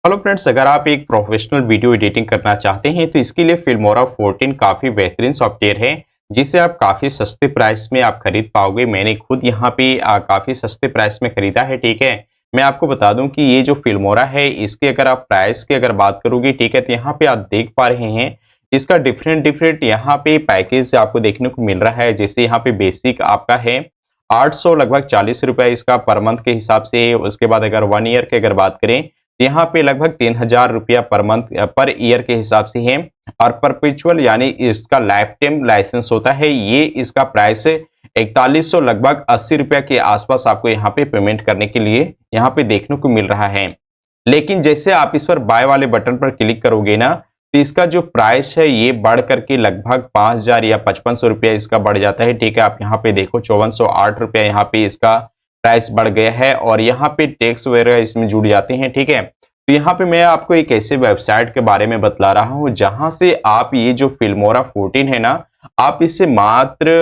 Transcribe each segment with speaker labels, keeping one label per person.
Speaker 1: Hello friends, अगर आप एक प्रोफेशनल वीडियो एडिटिंग करना चाहते हैं तो इसके लिए फिल्मोरा 14 काफ़ी बेहतरीन सॉफ्टवेयर है जिसे आप काफ़ी सस्ते प्राइस में आप खरीद पाओगे। मैंने खुद यहाँ पे काफ़ी सस्ते प्राइस में खरीदा है। ठीक है, मैं आपको बता दूं कि ये जो फिल्मोरा है इसके अगर आप प्राइस की अगर बात करोगे, ठीक है, तो यहाँ पे आप देख पा रहे हैं इसका डिफरेंट डिफरेंट यहाँ पे पैकेज आपको देखने को मिल रहा है। जैसे यहाँ पे बेसिक आपका है 800 लगभग 40 रुपये इसका पर मंथ के हिसाब से। उसके बाद अगर 1 ईयर की अगर बात करें यहाँ पे लगभग 3000 रुपया पर मंथ पर ईयर के हिसाब से है। और परपेचुअल यानी इसका लाइफ टाइम लाइसेंस होता है, ये इसका प्राइस 4100 लगभग 80 रुपया के आसपास आपको यहाँ पे पेमेंट करने के लिए यहाँ पे देखने को मिल रहा है। लेकिन जैसे आप इस पर बाय वाले बटन पर क्लिक करोगे ना, तो इसका जो प्राइस है ये बढ़ करके लगभग 5000 या 5500 रुपया इसका बढ़ जाता है। ठीक है, आप यहाँ पे देखो 5408 रुपया यहाँ पे इसका प्राइस बढ़ गया है और यहाँ पे टैक्स वगैरह इसमें जुड़ जाते हैं। ठीक है, तो यहाँ पे मैं आपको एक ऐसे वेबसाइट के बारे में बतला रहा हूँ जहां से आप ये जो फिल्मोरा 14 है ना, आप इसे मात्र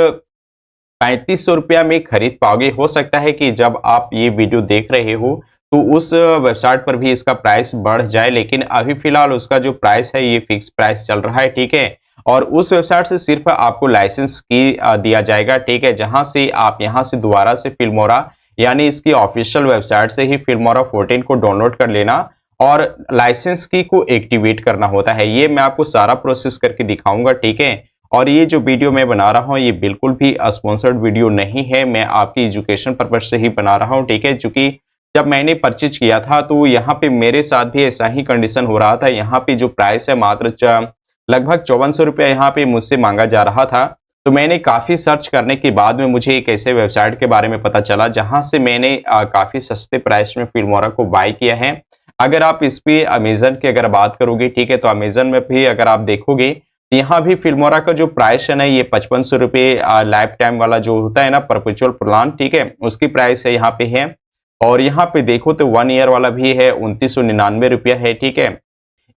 Speaker 1: 3500 रुपया में खरीद पाओगे। हो सकता है कि जब आप ये वीडियो देख रहे हो तो उस वेबसाइट पर भी इसका प्राइस बढ़ जाए, लेकिन अभी फिलहाल उसका जो प्राइस है ये फिक्स प्राइस चल रहा है। ठीक है, और उस वेबसाइट से सिर्फ आपको लाइसेंस की दिया जाएगा। ठीक है, जहां से आप यहां से दोबारा से फिल्मोरा यानी इसकी ऑफिशियल वेबसाइट से ही फिल्मोरा 14 को डाउनलोड कर लेना और लाइसेंस की को एक्टिवेट करना होता है। ये मैं आपको सारा प्रोसेस करके दिखाऊंगा। ठीक है, और ये जो वीडियो मैं बना रहा हूँ ये बिल्कुल भी स्पॉन्सर्ड वीडियो नहीं है, मैं आपकी एजुकेशन पर्पज से ही बना रहा हूँ। ठीक है, क्योंकि जब मैंने परचेज किया था तो यहाँ पे मेरे साथ भी ऐसा ही कंडीशन हो रहा था। यहाँ पे जो प्राइस है मात्र लगभग 5400 रुपया यहाँ पे मुझसे मांगा जा रहा था। तो मैंने काफ़ी सर्च करने के बाद में मुझे एक ऐसे वेबसाइट के बारे में पता चला जहां से मैंने काफ़ी सस्ते प्राइस में फिल्मोरा को बाय किया है। अगर आप इस पे अमेजन की अगर बात करोगे, ठीक है, तो अमेजन में भी अगर आप देखोगे तो यहाँ भी फिल्मोरा का जो प्राइस है ना ये 5500 रुपये लाइफ टाइम वाला जो होता है ना परपेचुअल प्लान, ठीक है, उसकी प्राइस है यहाँ पे है। और यहाँ पे देखो तो 1 ईयर वाला भी है 2999 रुपया है। ठीक है,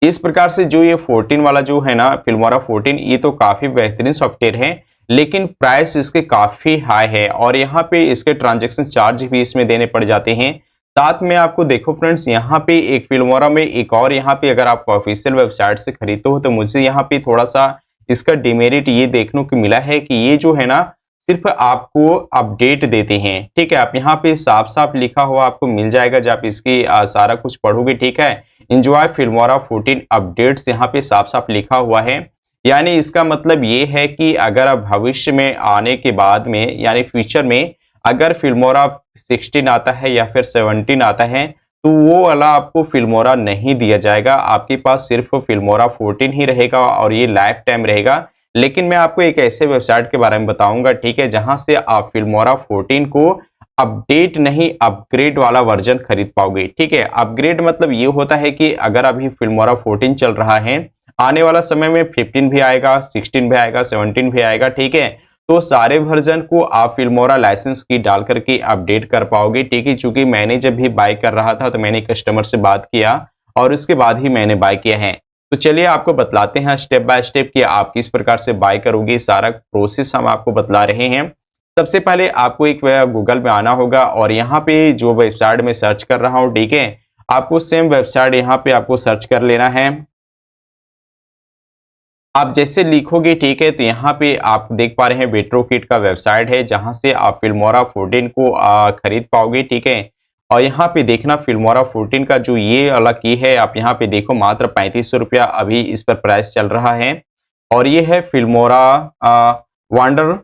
Speaker 1: इस प्रकार से जो ये 14 वाला जो है ना फिल्मोरा 14, ये तो काफी बेहतरीन सॉफ्टवेयर है, लेकिन प्राइस इसके काफी हाई है और यहाँ पे इसके ट्रांजैक्शन चार्ज भी इसमें देने पड़ जाते हैं। साथ में आपको देखो फ्रेंड्स, यहाँ पे एक फिल्मोरा में एक और यहाँ पे अगर आप ऑफिशियल वेबसाइट से खरीदते हो तो मुझे यहाँ पे थोड़ा सा इसका डिमेरिट ये देखने को मिला है कि ये जो है ना सिर्फ आपको अपडेट देते हैं। ठीक है, आप यहाँ पे साफ साफ लिखा हुआ आपको मिल जाएगा जब आप इसकी सारा कुछ पढ़ोगे। ठीक है, एंजॉय फिल्मोरा 14 अपडेट्स यहाँ पे साफ साफ लिखा हुआ है। यानी इसका मतलब ये है कि अगर आप भविष्य में आने के बाद में यानी फ्यूचर में अगर फिल्मोरा 16 आता है या फिर 17 आता है तो वो वाला आपको फिल्मोरा नहीं दिया जाएगा, आपके पास सिर्फ फिल्मोरा 14 ही रहेगा और ये लाइफ टाइम रहेगा। लेकिन मैं आपको एक ऐसे वेबसाइट के बारे में बताऊंगा, ठीक है, जहां से आप फिल्मोरा 14 को अपडेट नहीं अपग्रेड वाला वर्जन खरीद पाओगे। ठीक है, अपग्रेड मतलब ये होता है कि अगर अभी फिल्मोरा 14 चल रहा है, आने वाला समय में 15 भी आएगा, 16 भी आएगा, 17 भी आएगा। ठीक है, तो सारे वर्जन को आप फिल्मोरा लाइसेंस की डाल करके अपडेट कर पाओगे। ठीक है, चूंकि मैंने जब भी बाय कर रहा था तो मैंने कस्टमर से बात किया और उसके बाद ही मैंने बाय किया है। तो चलिए आपको बतलाते हैं स्टेप बाय स्टेप कि आप किस प्रकार से बाय करोगे, सारा प्रोसेस हम आपको बतला रहे हैं। सबसे पहले आपको एक गूगल में आना होगा और यहाँ पे जो वेबसाइट में सर्च कर रहा हूँ, ठीक है, आपको सेम वेबसाइट यहाँ पे आपको सर्च कर लेना है। आप जैसे लिखोगे, ठीक है, तो यहाँ पे आप देख पा रहे हैं वेट्रोकिट का वेबसाइट है जहां से आप फिल्मोरा 14 को खरीद पाओगे। ठीक है, और यहाँ पे देखना फिल्मोरा 14 का जो ये वाला की है, आप यहाँ पे देखो मात्र 3500 रुपया अभी इस पर प्राइस चल रहा है। और ये है Filmora wonder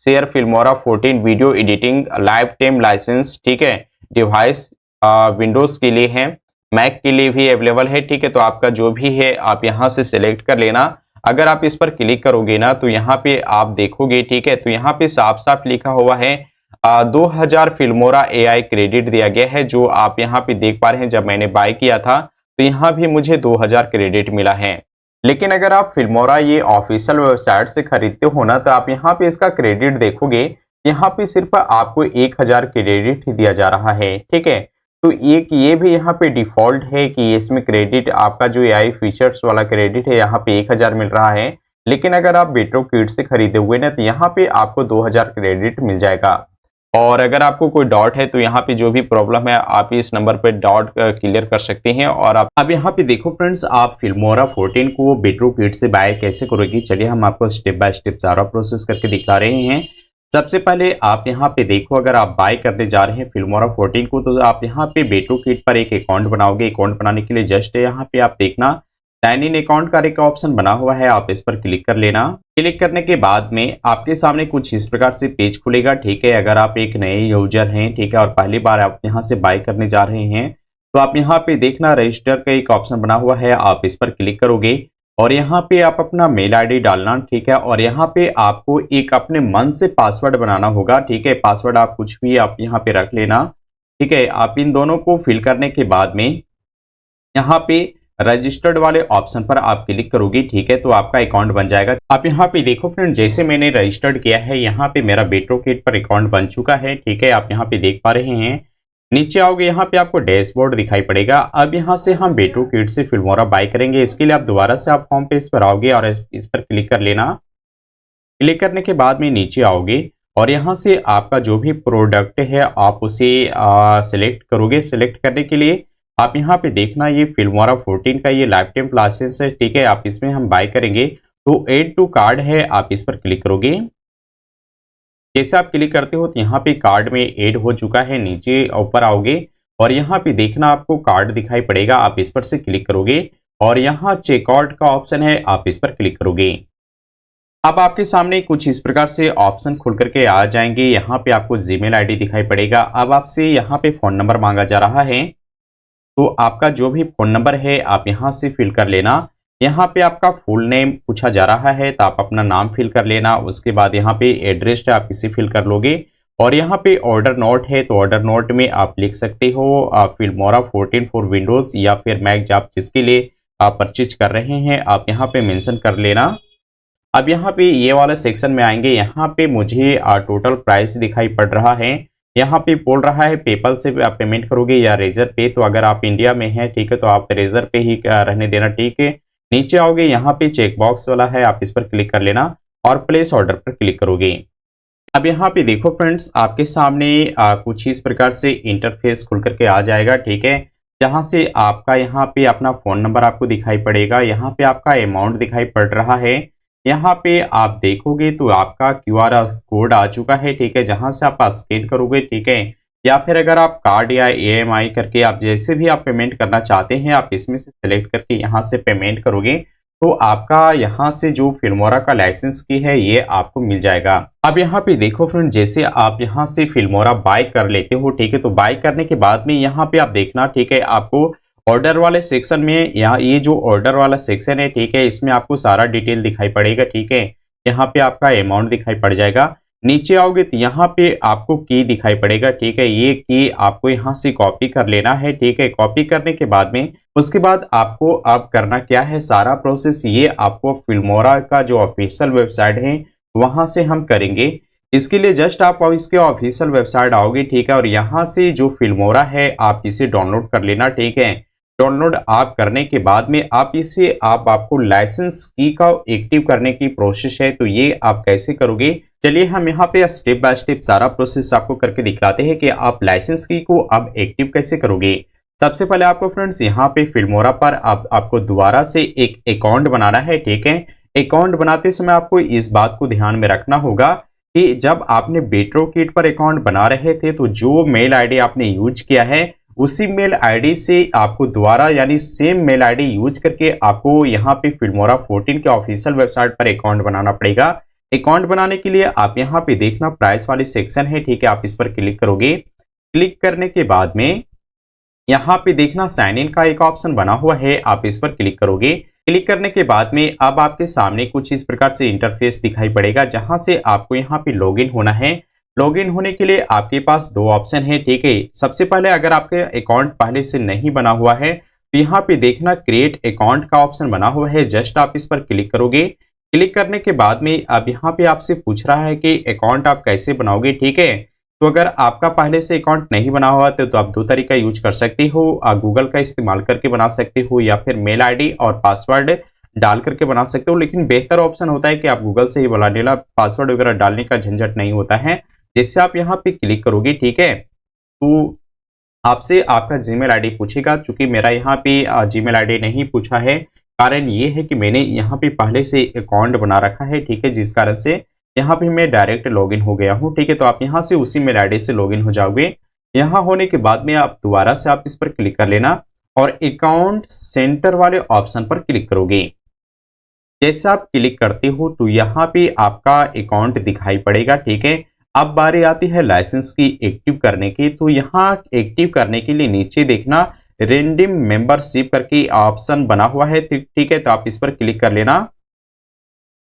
Speaker 1: share Filmora 14 video editing lifetime licence. ठीक है, डिवाइस विंडोज के लिए है, मैक के लिए भी अवेलेबल है। ठीक है, तो आपका जो भी है आप यहाँ से सिलेक्ट कर लेना। अगर आप इस पर क्लिक करोगे ना तो यहाँ पे आप देखोगे, ठीक है, तो यहाँ पे साफ साफ लिखा हुआ है 2000 फिल्मोरा एआई क्रेडिट दिया गया है, जो आप यहाँ पे देख पा रहे हैं। जब मैंने बाय किया था तो यहाँ भी मुझे 2000 क्रेडिट मिला है। लेकिन अगर आप फिल्मोरा ये ऑफिशियल वेबसाइट से खरीदते हो ना तो आप यहाँ पे इसका क्रेडिट देखोगे, यहाँ पे सिर्फ आपको 1000 क्रेडिट ही दिया जा रहा है। ठीक है, तो एक ये भी यहाँ पे डिफॉल्ट है कि इसमें क्रेडिट आपका जो एआई फीचर्स वाला क्रेडिट है यहाँ पे 1000 मिल रहा है। लेकिन अगर आप वेट्रोकिट से खरीदे हुए ना तो यहाँ पे आपको 2000 क्रेडिट मिल जाएगा। और अगर आपको कोई डाउट है तो यहाँ पे जो भी प्रॉब्लम है आप इस नंबर पे डाउट क्लियर कर सकते हैं। और आप अब यहाँ पे देखो फ्रेंड्स, आप फिल्मोरा 14 को बेटरकिट से बाय कैसे करोगे, चलिए हम आपको स्टेप बाय स्टेप सारा प्रोसेस करके दिखा रहे हैं। सबसे पहले आप यहाँ पे देखो, अगर आप बाय करने जा रहे हैं फिल्मोरा 14 को तो आप यहाँ पे बेटरकिट पर एक अकाउंट बनाओगे। अकाउंट बनाने के लिए जस्ट यहाँ पे आप देखना साइन इन अकाउंट का एक ऑप्शन बना हुआ है, आप इस पर क्लिक कर लेना। क्लिक करने के बाद में आपके सामने कुछ इस प्रकार से पेज खुलेगा, ठीक है। अगर आप एक नए यूजर हैं, ठीक है, और पहली बार आप यहाँ से बाय करने जा रहे हैं तो आप यहाँ पे देखना रजिस्टर का एक ऑप्शन बना हुआ है, आप इस पर क्लिक करोगे और यहाँ पे आप अपना मेल आईडी डालना, ठीक है। और यहाँ पे आपको एक अपने मन से पासवर्ड बनाना होगा, ठीक है। पासवर्ड आप कुछ भी आप यहाँ पे रख लेना, ठीक है। आप इन दोनों को फिल करने के बाद में यहाँ पे रजिस्टर्ड वाले ऑप्शन पर आप क्लिक करोगे, ठीक है, तो आपका अकाउंट बन जाएगा। आप यहाँ पे देखो फ्रेंड, जैसे मैंने रजिस्टर्ड किया है यहाँ पे मेरा बेटरकिट पर अकाउंट बन चुका है, ठीक है। आप यहाँ पे देख पा रहे हैं, नीचे आओगे यहाँ पे आपको डैशबोर्ड दिखाई पड़ेगा। अब यहाँ से हम बेटरकिट से फिल्मोरा बाय करेंगे। इसके लिए आप दोबारा से आप होम पेज पर आओगे और इस पर क्लिक कर लेना। क्लिक करने के बाद में नीचे आओगे और यहाँ से आपका जो भी प्रोडक्ट है आप उसे सिलेक्ट करोगे। सिलेक्ट करने के लिए आप यहाँ पे देखना ये फिल्मोरा 14 का ये लाइफ टाइम लाइसेंस है, ठीक है। आप इसमें हम बाय करेंगे तो ऐड टू कार्ड है, आप इस पर क्लिक करोगे। जैसे आप क्लिक करते हो तो यहाँ पे कार्ड में ऐड हो चुका है। नीचे ऊपर आओगे और यहाँ पे देखना आपको कार्ड दिखाई पड़ेगा, आप इस पर से क्लिक करोगे और यहाँ चेकआउट का ऑप्शन है, आप इस पर क्लिक करोगे। अब आपके सामने कुछ इस प्रकार से ऑप्शन खुल करके आ जाएंगे। यहाँ पे आपको जीमेल आईडी दिखाई पड़ेगा। अब आपसे यहाँ पे फोन नंबर मांगा जा रहा है, तो आपका जो भी फोन नंबर है आप यहाँ से फिल कर लेना। यहाँ पे आपका फुल नेम पूछा जा रहा है तो आप अपना नाम फिल कर लेना। उसके बाद यहाँ पे एड्रेस है, आप इसे फिल कर लोगे और यहाँ पे ऑर्डर नोट है तो ऑर्डर नोट में आप लिख सकते हो फिल्मोरा 14 फॉर विंडोज या फिर मैक, आप जिसके लिए आप परचेज कर रहे हैं आप यहाँ पे मेंशन कर लेना। अब यहाँ पे ये वाला सेक्शन में आएंगे, यहाँ पे मुझे टोटल प्राइस दिखाई पड़ रहा है। यहाँ पे बोल रहा है पेपल से आप पेमेंट करोगे या रेजर पे, तो अगर आप इंडिया में हैं, ठीक है, तो आप रेजर पे ही रहने देना, ठीक है। नीचे आओगे यहाँ पे चेक बॉक्स वाला है, आप इस पर क्लिक कर लेना और प्लेस ऑर्डर पर क्लिक करोगे। अब यहाँ पे देखो फ्रेंड्स, आपके सामने कुछ इस प्रकार से इंटरफेस खुल करके आ जाएगा, ठीक है। जहाँ से आपका यहाँ पे अपना फोन नंबर आपको दिखाई पड़ेगा, यहाँ पे आपका अमाउंट दिखाई पड़ रहा है। यहाँ पे आप देखोगे तो आपका क्यूआर कोड आ चुका है, ठीक है, जहां से आप स्कैन करोगे, ठीक है। या फिर अगर आप कार्ड या ईएमआई करके आप जैसे भी आप पेमेंट करना चाहते हैं आप इसमें से सिलेक्ट करके यहाँ से पेमेंट करोगे तो आपका यहाँ से जो फिल्मोरा का लाइसेंस की है ये आपको मिल जाएगा। अब यहाँ पे देखो फ्रेंड, जैसे आप यहाँ से फिल्मोरा बाय कर लेते हो, ठीक है, तो बाय करने के बाद में यहाँ पे आप देखना, ठीक है, आपको ऑर्डर वाले सेक्शन में यहाँ ये जो ऑर्डर वाला सेक्शन है, ठीक है, इसमें आपको सारा डिटेल दिखाई पड़ेगा, ठीक है। यहाँ पे आपका अमाउंट दिखाई पड़ जाएगा। नीचे आओगे तो यहाँ पे आपको की दिखाई पड़ेगा, ठीक है। ये की आपको यहाँ से कॉपी कर लेना है, ठीक है। कॉपी करने के बाद में उसके बाद आपको अब करना क्या है, सारा प्रोसेस ये आपको फिल्मोरा का जो ऑफिशियल वेबसाइट है वहां से हम करेंगे। इसके लिए जस्ट आप इसके ऑफिशियल वेबसाइट आओगे, ठीक है, और यहाँ से जो फिल्मोरा है आप इसे डाउनलोड कर लेना, ठीक है। डाउनलोड आप करने के बाद में आप इसे आपको लाइसेंस की का एक्टिव करने की प्रोसेस है, तो ये आप कैसे करोगे, चलिए हम यहाँ पे स्टेप बाय स्टेप सारा प्रोसेस आपको करके दिखलाते हैं कि आप लाइसेंस की को अब एक्टिव कैसे करोगे। सबसे पहले आपको फ्रेंड्स यहाँ पे फिल्मोरा पर आपको दोबारा से एक अकाउंट बनाना है, ठीक है। अकाउंट बनाते समय आपको इस बात को ध्यान में रखना होगा कि जब आपने बेटरकिट पर अकाउंट बना रहे थे तो जो मेल आईडी आपने यूज किया है उसी मेल आईडी से आपको दोबारा यानी सेम मेल आईडी यूज करके आपको यहाँ पे फिल्मोरा 14 के ऑफिशियल वेबसाइट पर अकाउंट बनाना पड़ेगा। अकाउंट बनाने के लिए आप यहाँ पे देखना प्राइस वाली सेक्शन है, ठीक है, आप इस पर क्लिक करोगे। क्लिक करने के बाद में यहाँ पे देखना साइन इन का एक ऑप्शन बना हुआ है, आप इस पर क्लिक करोगे। क्लिक करने के बाद में अब आपके सामने कुछ इस प्रकार से इंटरफेस दिखाई पड़ेगा जहां से आपको यहाँ पे लॉगिन होना है। लॉगिन होने के लिए आपके पास दो ऑप्शन है, ठीक है। सबसे पहले अगर आपके अकाउंट पहले से नहीं बना हुआ है तो यहाँ पे देखना क्रिएट अकाउंट का ऑप्शन बना हुआ है, जस्ट आप इस पर क्लिक करोगे। क्लिक करने के बाद में अब यहाँ पे आपसे पूछ रहा है कि अकाउंट आप कैसे बनाओगे, ठीक है। तो अगर आपका पहले से अकाउंट नहीं बना हुआ तो आप दो तरीका यूज कर सकते हो, गूगल का इस्तेमाल करके बना सकते हो या फिर मेल आईडी और पासवर्ड डाल करके बना सकते हो। लेकिन बेहतर ऑप्शन होता है कि आप गूगल से ही बना लेना, पासवर्ड वगैरह डालने का झंझट नहीं होता है। जैसे आप यहाँ पे क्लिक करोगे, ठीक है, तो आपसे आपका जीमेल आईडी पूछेगा। चूंकि मेरा यहाँ पे जीमेल आईडी नहीं पूछा है, कारण ये है कि मैंने यहाँ पे पहले से अकाउंट बना रखा है, ठीक है, जिस कारण से यहाँ पे मैं डायरेक्ट लॉगिन हो गया हूँ, ठीक है। तो आप यहाँ से उसी मेल आईडी से लॉगिन हो जाओगे। यहाँ होने के बाद में आप दोबारा से आप इस पर क्लिक कर लेना और अकाउंट सेंटर वाले ऑप्शन पर क्लिक करोगे। जैसे आप क्लिक करते हो तो यहाँ पे आपका अकाउंट दिखाई पड़ेगा, ठीक है। अब बारी आती है लाइसेंस की एक्टिव करने की। तो यहाँ एक्टिव करने के लिए नीचे देखना रेंडम मेंबरशिप करके ऑप्शन बना हुआ है, ठीक है। तो आप इस पर क्लिक कर लेना।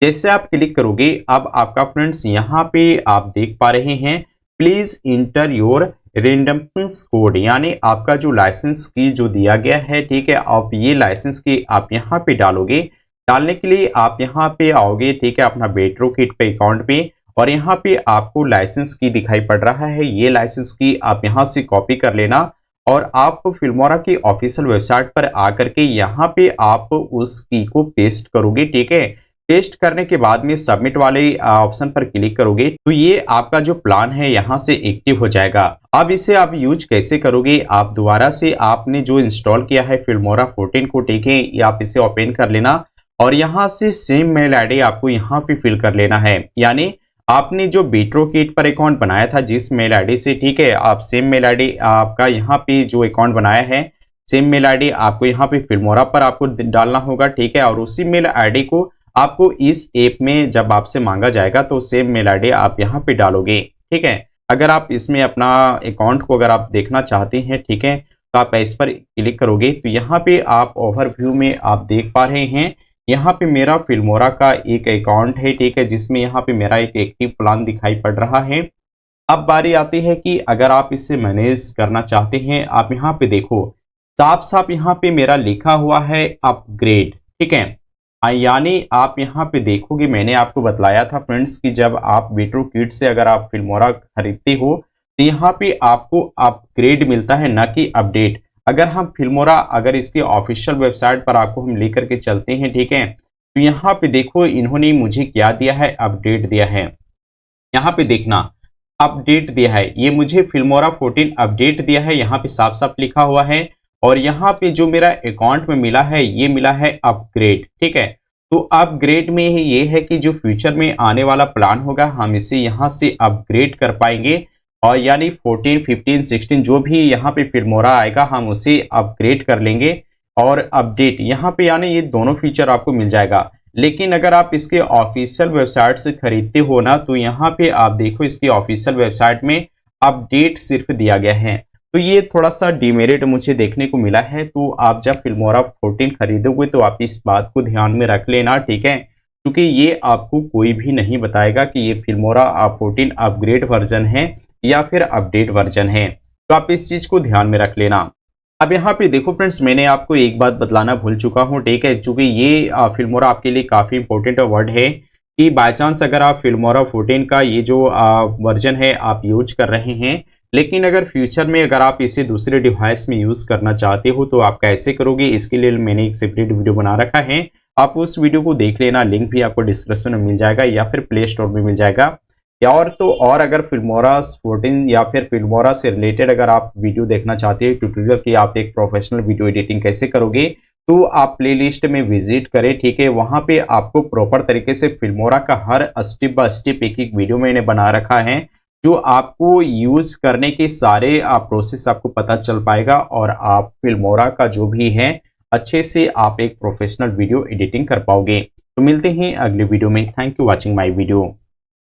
Speaker 1: जैसे आप क्लिक करोगे अब आपका फ्रेंड्स यहाँ पे आप देख पा रहे हैं प्लीज इंटर योर रेंडम्स कोड, यानी आपका जो लाइसेंस की जो दिया गया है, ठीक है। आप ये लाइसेंस की आप यहाँ पे डालोगे। डालने के लिए आप यहाँ पे आओगे, ठीक है, अपना बेट्रोकिट पे अकाउंट पे, और यहाँ पे आपको लाइसेंस की दिखाई पड़ रहा है। ये लाइसेंस की आप यहाँ से कॉपी कर लेना और आप फिल्मोरा की ऑफिशियल वेबसाइट पर आकर के यहाँ पे आप उस की को पेस्ट करोगे, ठीक है। पेस्ट करने के बाद में सबमिट वाले ऑप्शन पर क्लिक करोगे तो ये आपका जो प्लान है यहाँ से एक्टिव हो जाएगा। अब इसे आप यूज कैसे करोगे, आप दोबारा से आपने जो इंस्टॉल किया है फिल्मोरा 14 को, ठीक है, ये आप इसे ओपन कर लेना और यहाँ से सेम मेल आईडी आपको यहाँ पे फिल कर लेना है। यानी आपने जो बेट्रोकिट पर अकाउंट बनाया था जिस मेल आईडी से, ठीक है, आप सेम मेल आईडी आपका यहाँ पे जो अकाउंट बनाया है सेम मेल आईडी आपको यहाँ पे फिल्मोरा पर आपको डालना होगा, ठीक है। और उसी मेल आईडी को आपको इस ऐप में जब आपसे मांगा जाएगा तो सेम मेल आईडी आप यहाँ पे डालोगे, ठीक है। अगर आप इसमें अपना अकाउंट को अगर आप देखना चाहते हैं, ठीक है, तो आप इस पर क्लिक करोगे तो यहाँ पे आप ओवरव्यू में आप देख पा रहे हैं यहाँ पे मेरा फिल्मोरा का एक अकाउंट है, ठीक है, जिसमें यहाँ पे मेरा एक एक्टिव प्लान दिखाई पड़ रहा है। अब बारी आती है कि अगर आप इसे मैनेज करना चाहते हैं, आप यहाँ पे देखो साफ साफ यहाँ पे मेरा लिखा हुआ है अपग्रेड, ठीक है। यानी आप यहाँ पे देखोगे मैंने आपको बतलाया था फ्रेंड्स कि जब आप बेट्रोकिट से अगर आप फिल्मोरा खरीदते हो तो यहाँ पे आपको अपग्रेड मिलता है, ना कि अपडेट। अगर हम फिल्मोरा अगर इसके ऑफिशियल वेबसाइट पर आपको हम लेकर के चलते हैं, ठीक है, तो यहाँ पे देखो इन्होंने मुझे क्या दिया है, अपडेट दिया है। यहाँ पे देखना अपडेट दिया है, ये मुझे फिल्मोरा 14 अपडेट दिया है, यहाँ पे साफ साफ लिखा हुआ है। और यहाँ पे जो मेरा अकाउंट में मिला है ये मिला है अपग्रेड, ठीक है। तो अपग्रेड में ये है कि जो फ्यूचर में आने वाला प्लान होगा हम इसे यहाँ से अपग्रेड कर पाएंगे, और यानी 14, 15, 16 जो भी यहाँ पे फिल्मोरा आएगा हम उसे अपग्रेड कर लेंगे। और अपडेट यहाँ पे यानी ये दोनों फीचर आपको मिल जाएगा। लेकिन अगर आप इसके ऑफिशियल वेबसाइट से खरीदते हो ना, तो यहाँ पे आप देखो इसकी ऑफिशियल वेबसाइट में अपडेट सिर्फ दिया गया है। तो ये थोड़ा सा डिमेरिट मुझे देखने को मिला है। तो आप जब फिल्मोरा 14 खरीदोगे तो आप इस बात को ध्यान में रख लेना, ठीक है, क्योंकि ये आपको कोई भी नहीं बताएगा कि ये फिल्मोरा 14 अपग्रेड वर्जन है या फिर अपडेट वर्जन है। तो आप इस चीज को ध्यान में रख लेना। अब यहाँ पे देखो फ्रेंड्स, मैंने आपको एक बात बतलाना भूल चुका हूँ, ठीक है, चूंकि ये फिल्मोरा आपके लिए काफी इंपॉर्टेंट वर्ड है कि बाय चांस अगर आप फिल्मोरा 14 का ये जो वर्जन है आप यूज कर रहे हैं, लेकिन अगर फ्यूचर में अगर आप इसे दूसरे डिवाइस में यूज करना चाहते हो तो आप कैसे करोगे, इसके लिए मैंने एक सेपरेट वीडियो बना रखा है। आप उस वीडियो को देख लेना, लिंक भी आपको डिस्क्रिप्शन में मिल जाएगा या फिर प्ले स्टोर में मिल जाएगा। और अगर फिल्मोरा 14 या फिर फिल्मोरा से रिलेटेड अगर आप वीडियो देखना चाहते हैं ट्यूटोरियल की, आप एक प्रोफेशनल वीडियो एडिटिंग कैसे करोगे, तो आप प्लेलिस्ट में विजिट करें, ठीक है। वहां पे आपको प्रॉपर तरीके से फिल्मोरा का हर स्टेप बाय स्टेप एक वीडियो मैंने बना रखा है, जो आपको यूज करने के सारे प्रोसेस आपको पता चल पाएगा और आप फिल्मोरा का जो भी है अच्छे से आप एक प्रोफेशनल वीडियो एडिटिंग कर पाओगे। तो मिलते हैं अगले वीडियो में। Thank you watching my video.